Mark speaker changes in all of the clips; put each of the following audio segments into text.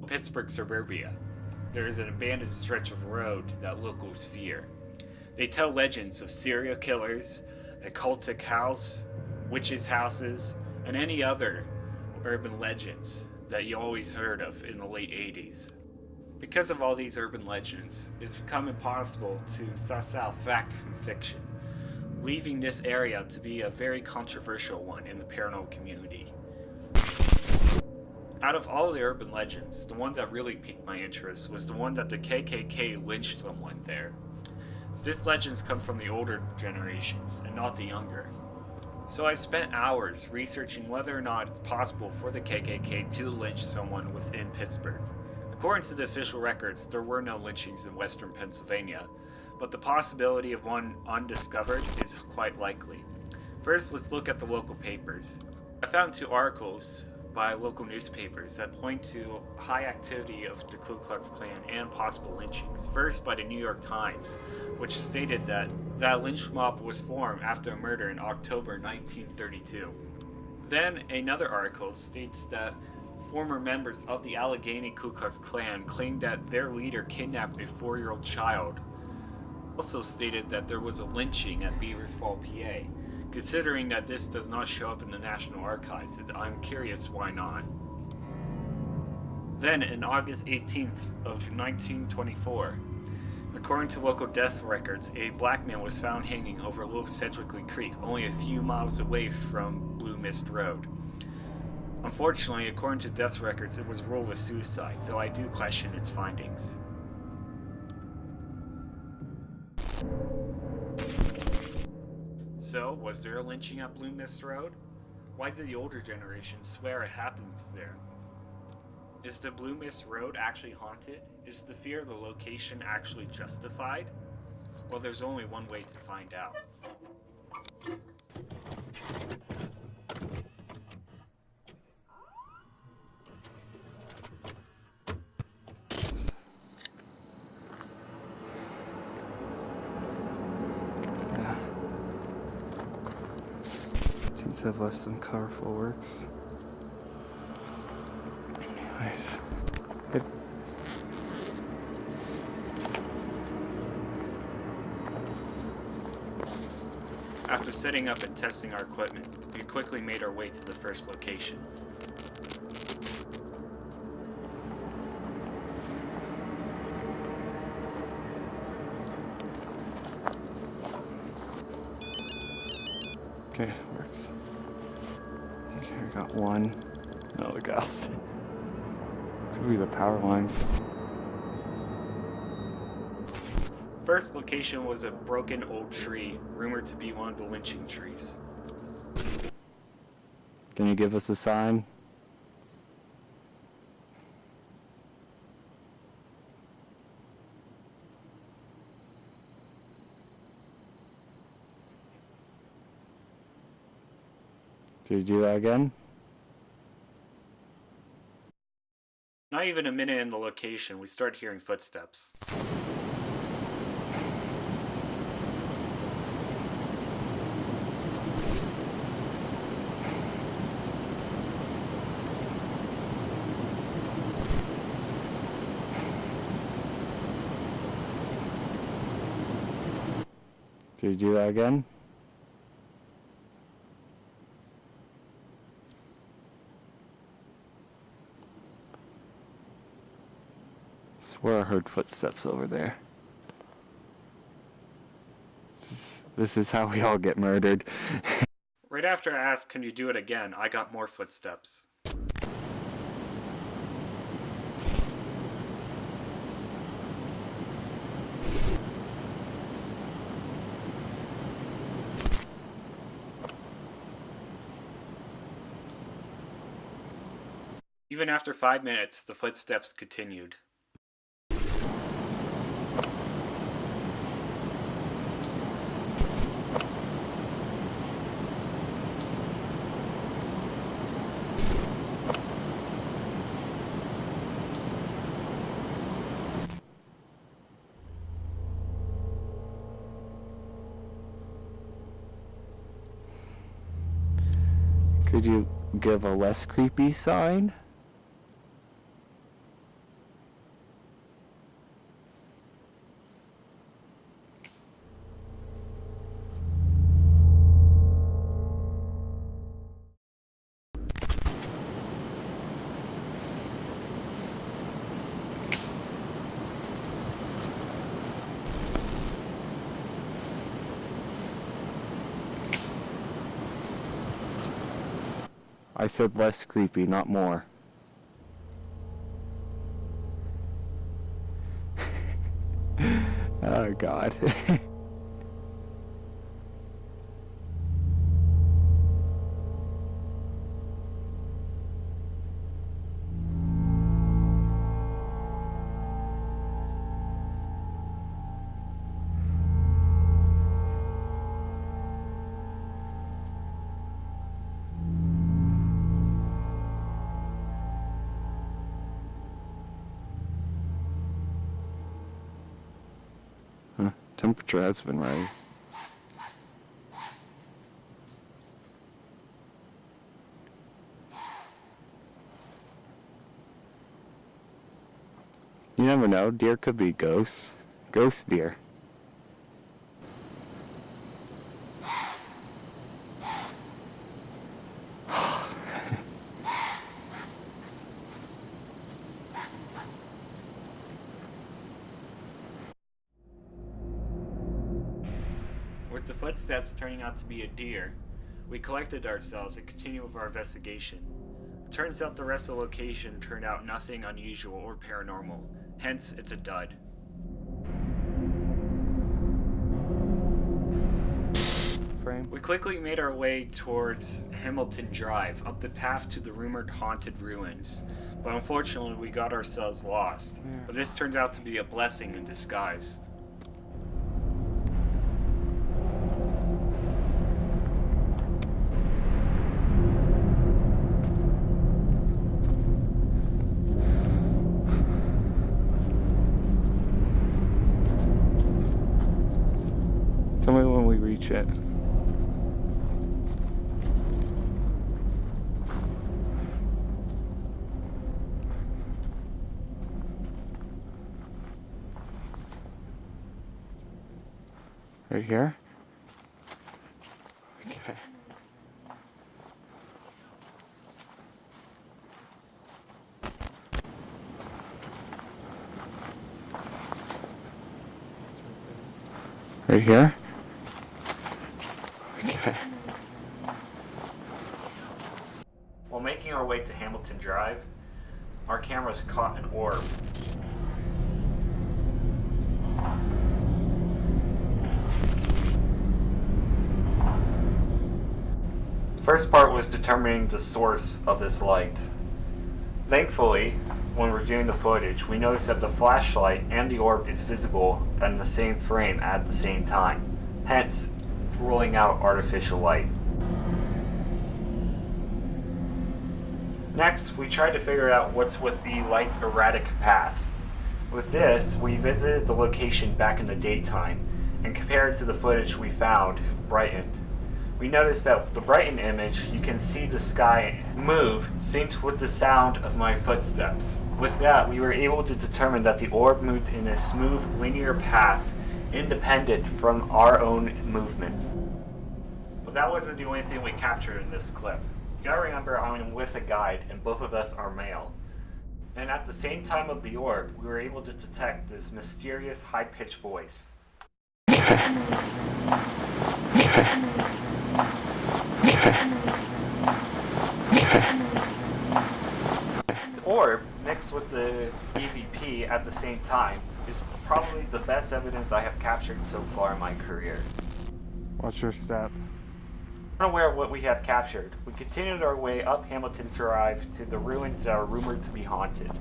Speaker 1: Pittsburgh suburbia, there is an abandoned stretch of road that locals fear. They tell legends of serial killers, occultic house, witches' houses, and any other urban legends that you always heard of in the late 80s. Because of all these urban legends, it's become impossible to suss out fact from fiction, leaving this area to be a very controversial one in the paranormal community. Out of all the urban legends, the one that really piqued my interest was the one that the KKK lynched someone there. These legends come from the older generations and not the younger. So I spent hours researching whether or not it's possible for the KKK to lynch someone within Pittsburgh. According to the official records, there were no lynchings in western Pennsylvania, but the possibility of one undiscovered is quite likely. First, let's look at the local papers. I found two articles by local newspapers that point to high activity of the Klu Klux Klan and possible lynchings. First, by the New York Times, which stated that that lynch mob was formed after a murder in October 1932. Then another article states that former members of the Allegheny Klu Klux Klan claimed that their leader kidnapped a 4-year-old child. Also stated that there was a lynching at Beavers Fall, PA. Considering that this does not show up in the National Archives, I'm curious why not. Then, in August 18th of 1924, according to local death records, a black man was found hanging over Little Sedgwickley Creek, only a few miles away from Blue Mist Road. Unfortunately, according to death records, it was ruled a suicide, though I do question its findings. So, was there a lynching at Blue Mist Road? Why did the older generation swear it happened there? Is the Blue Mist Road actually haunted? Is the fear of the location actually justified? Well, there's only one way to find out.
Speaker 2: I've left some colorful works. Anyways, good.
Speaker 1: After setting up and testing our equipment, we quickly made our way to the first location.
Speaker 2: Okay, works. Okay, I got one. No, the gas. Could be the power lines.
Speaker 1: First location was a broken old tree, rumored to be one of the lynching trees.
Speaker 2: Can you give us a sign? Did you do that again?
Speaker 1: Not even a minute in the location, we start hearing footsteps.
Speaker 2: Did you do that again? Swear I heard footsteps over there. This is how we all get murdered.
Speaker 1: Right after I asked, "Can you do it again?" I got more footsteps. Even after 5 minutes, the footsteps continued.
Speaker 2: Could you give a less creepy sign? I said less creepy, not more. Oh God. Huh, temperature has been right. You never know, deer could be ghosts. Ghost deer.
Speaker 1: With the footsteps turning out to be a deer, we collected ourselves and continued with our investigation. Turns out the rest of the location turned out nothing unusual or paranormal, hence it's a dud.
Speaker 2: Frame.
Speaker 1: We quickly made our way towards Hamilton Drive, up the path to the rumored haunted ruins, but unfortunately we got ourselves lost. But this turned out to be a blessing in disguise.
Speaker 2: Tell me when we reach it. Right here? Okay. Right here? Okay.
Speaker 1: While making our way to Hamilton Drive, our cameras caught an orb. First part was determining the source of this light. Thankfully, when reviewing the footage, we noticed that the flashlight and the orb is visible in the same frame at the same time, hence ruling out artificial light. Next, we tried to figure out what's with the light's erratic path. With this, we visited the location back in the daytime and compared to the footage we found brightened. We noticed that the brightened image, you can see the sky move synced with the sound of my footsteps. With that, we were able to determine that the orb moved in a smooth, linear path independent from our own movement. But that wasn't the only thing we captured in this clip. You gotta remember, I'm with a guide and both of us are male. And at the same time of the orb, we were able to detect this mysterious high-pitched voice. The orb, mixed with the EVP at the same time, is probably the best evidence I have captured so far in my career.
Speaker 2: Watch your step.
Speaker 1: Unaware of what we have captured, we continued our way up Hamilton Drive to the ruins that are rumored to be haunted.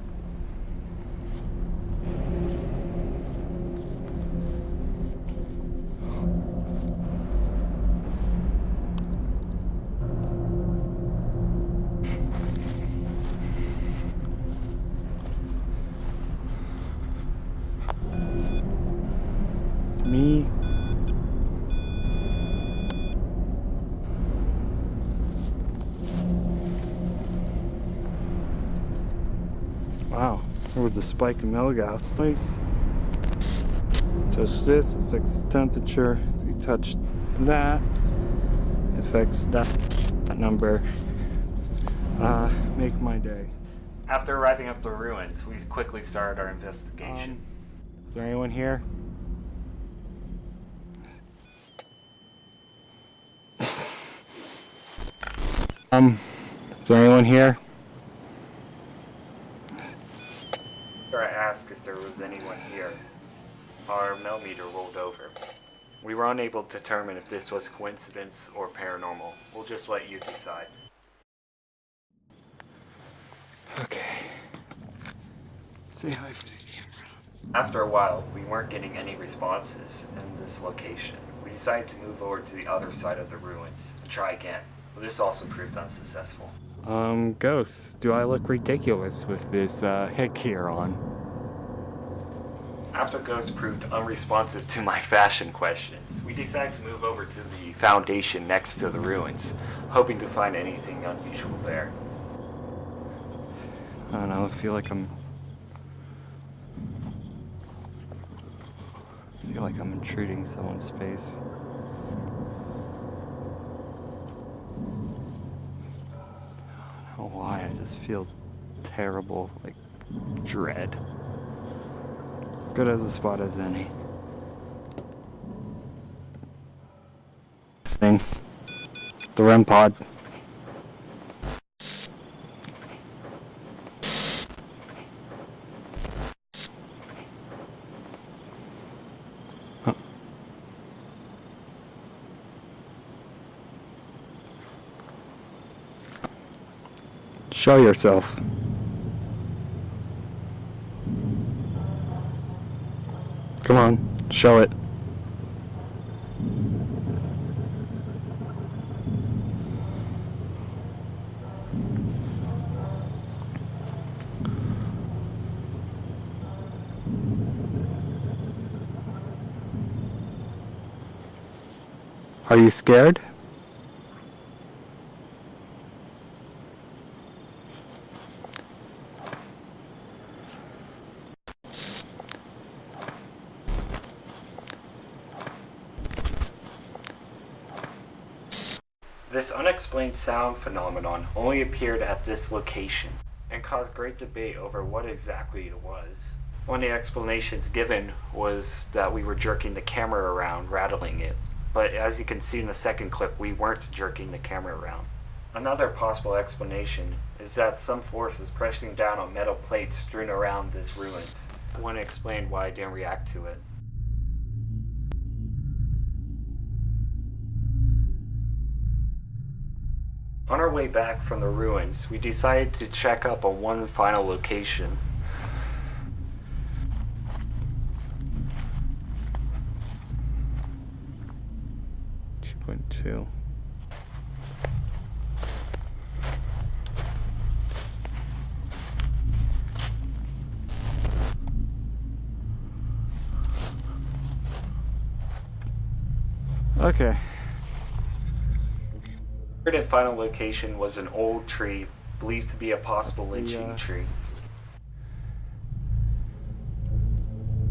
Speaker 2: It's me. Wow, there was a spike in metal gas. Nice. Touch this, affects the temperature. We touch that, affects that number. Make my day.
Speaker 1: After arriving at the ruins, we quickly started our investigation.
Speaker 2: Is there anyone here? Is there anyone here?
Speaker 1: After I asked if there was anyone here, our millimeter rolled over. We were unable to determine if this was coincidence or paranormal. We'll just let you decide.
Speaker 2: Okay. Say hi for the camera.
Speaker 1: After a while, we weren't getting any responses in this location. We decided to move over to the other side of the ruins and try again, but this also proved unsuccessful.
Speaker 2: Ghosts, do I look ridiculous with this headgear on?
Speaker 1: After Ghost proved unresponsive to my fashion questions, we decided to move over to the foundation next to the ruins, hoping to find anything unusual there.
Speaker 2: I don't know, I feel like I'm intruding someone's space. I don't know why, I just feel terrible, like dread. Good as a spot as any. Thing. The REM pod. Huh. Show yourself. Come on, show it. Are you scared?
Speaker 1: This unexplained sound phenomenon only appeared at this location and caused great debate over what exactly it was. One of the explanations given was that we were jerking the camera around, rattling it, but as you can see in the second clip, we weren't jerking the camera around. Another possible explanation is that some force is pressing down on metal plates strewn around this ruins. I want to explain why I didn't react to it. On our way back from the ruins, we decided to check up on one final location.
Speaker 2: .2. Okay.
Speaker 1: Third and final location was an old tree, believed to be a possible lynching tree.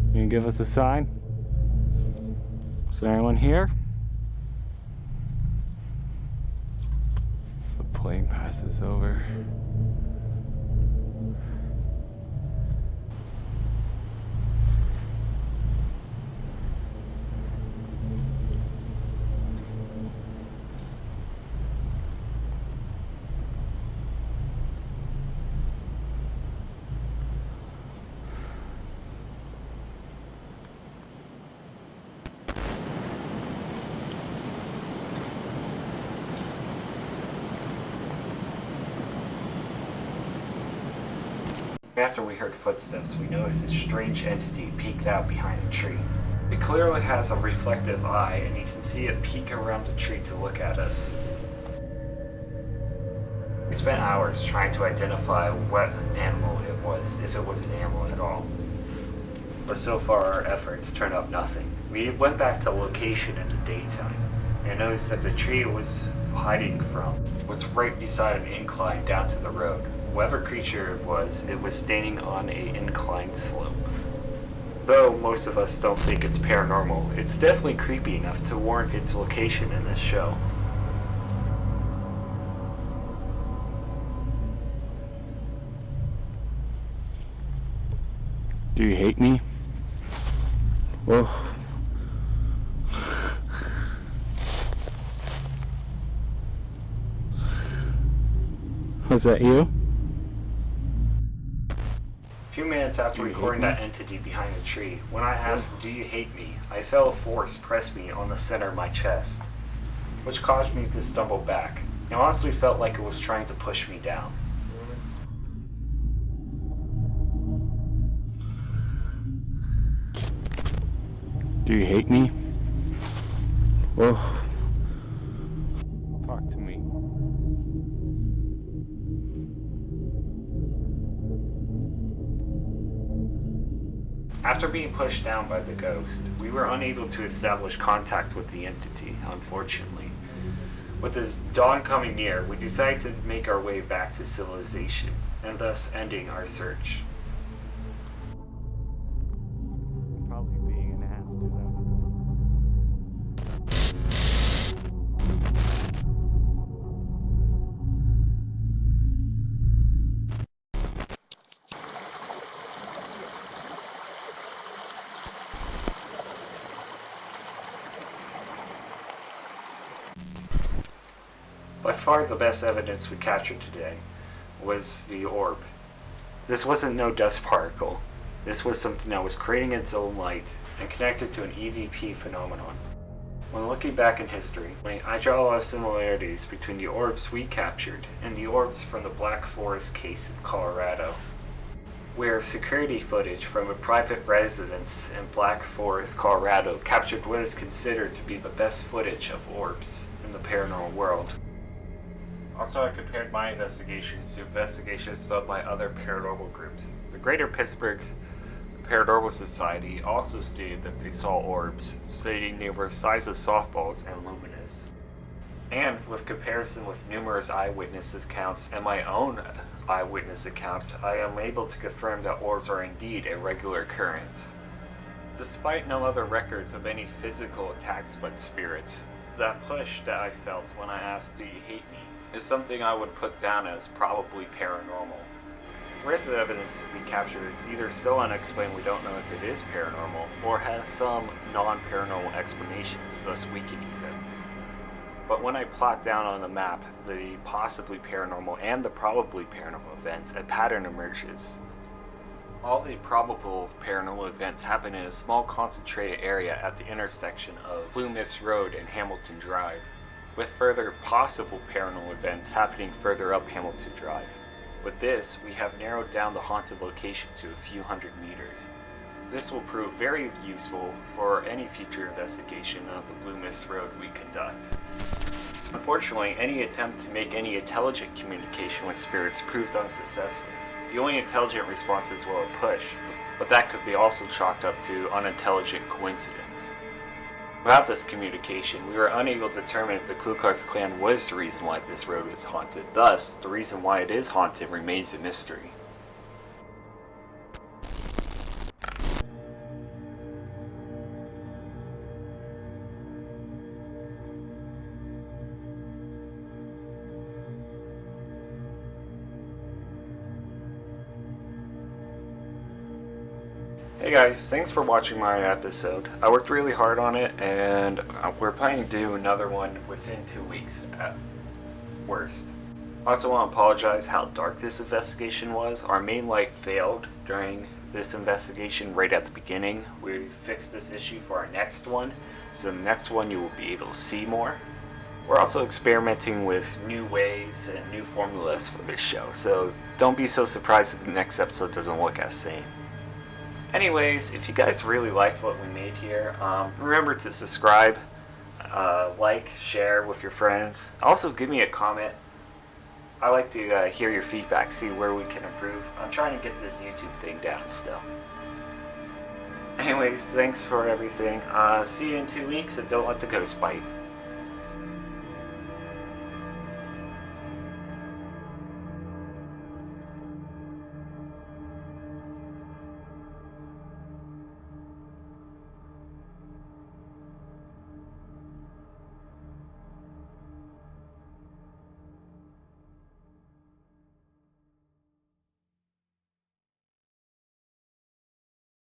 Speaker 2: You can give us a sign? Is there anyone here? The plane passes over.
Speaker 1: After we heard footsteps, we noticed this strange entity peeked out behind a tree. It clearly has a reflective eye, and you can see it peek around the tree to look at us. We spent hours trying to identify what animal it was, if it was an animal at all. But so far our efforts turned up nothing. We went back to the location in the daytime, and noticed that the tree it was hiding from was right beside an incline down to the road. Whatever creature it was standing on an inclined slope. Though most of us don't think it's paranormal, it's definitely creepy enough to warrant its location in this show.
Speaker 2: Do you hate me? Well, Was that you?
Speaker 1: A few minutes after recording that entity behind the tree, when I asked, "Do you hate me?" I felt a force press me on the center of my chest, which caused me to stumble back. It honestly felt like it was trying to push me down.
Speaker 2: Do you hate me? Well, talk to me.
Speaker 1: After being pushed down by the ghost, we were unable to establish contact with the entity, unfortunately. With this dawn coming near, we decided to make our way back to civilization, and thus ending our search.
Speaker 2: Probably being an ass to them.
Speaker 1: By far the best evidence we captured today was the orb. This wasn't no dust particle. This was something that was creating its own light and connected to an EVP phenomenon. When looking back in history, I draw a lot of similarities between the orbs we captured and the orbs from the Black Forest case in Colorado, where security footage from a private residence in Black Forest, Colorado captured what is considered to be the best footage of orbs in the paranormal world. Also, I compared my investigations to investigations done by other paranormal groups. The Greater Pittsburgh Paranormal Society also stated that they saw orbs, stating they were the size of softballs and luminous. And with comparison with numerous eyewitness accounts and my own eyewitness account, I am able to confirm that orbs are indeed a regular occurrence. Despite no other records of any physical attacks by spirits, that push that I felt when I asked, "Do you hate me?" is something I would put down as probably paranormal. The rest of the evidence we captured is either so unexplained we don't know if it is paranormal, or has some non-paranormal explanations, thus weakening them. But when I plot down on the map the possibly paranormal and the probably paranormal events, a pattern emerges. All the probable paranormal events happen in a small concentrated area at the intersection of Loomis Road and Hamilton Drive, with further possible paranormal events happening further up Hamilton Drive. With this, we have narrowed down the haunted location to a few hundred meters. This will prove very useful for any future investigation of the Loomis Road we conduct. Unfortunately, any attempt to make any intelligent communication with spirits proved unsuccessful. The only intelligent responses were a push, but that could be also chalked up to unintelligent coincidence. Without this communication, we were unable to determine if the Klu Klux Klan was the reason why this road is haunted. Thus, the reason why it is haunted remains a mystery. Hey guys, thanks for watching my episode. I worked really hard on it, and we're planning to do another one within 2 weeks at worst. I also want to apologize how dark this investigation was. Our main light failed during this investigation right at the beginning. We fixed this issue for our next one, so the next one you will be able to see more. We're also experimenting with new ways and new formulas for this show, so don't be so surprised if the next episode doesn't look as same. Anyways, if you guys really liked what we made here, remember to subscribe, like, share with your friends. Also, give me a comment. I like to hear your feedback, see where we can improve. I'm trying to get this YouTube thing down still. Anyways, thanks for everything. See you in 2 weeks, and don't let the ghost bite.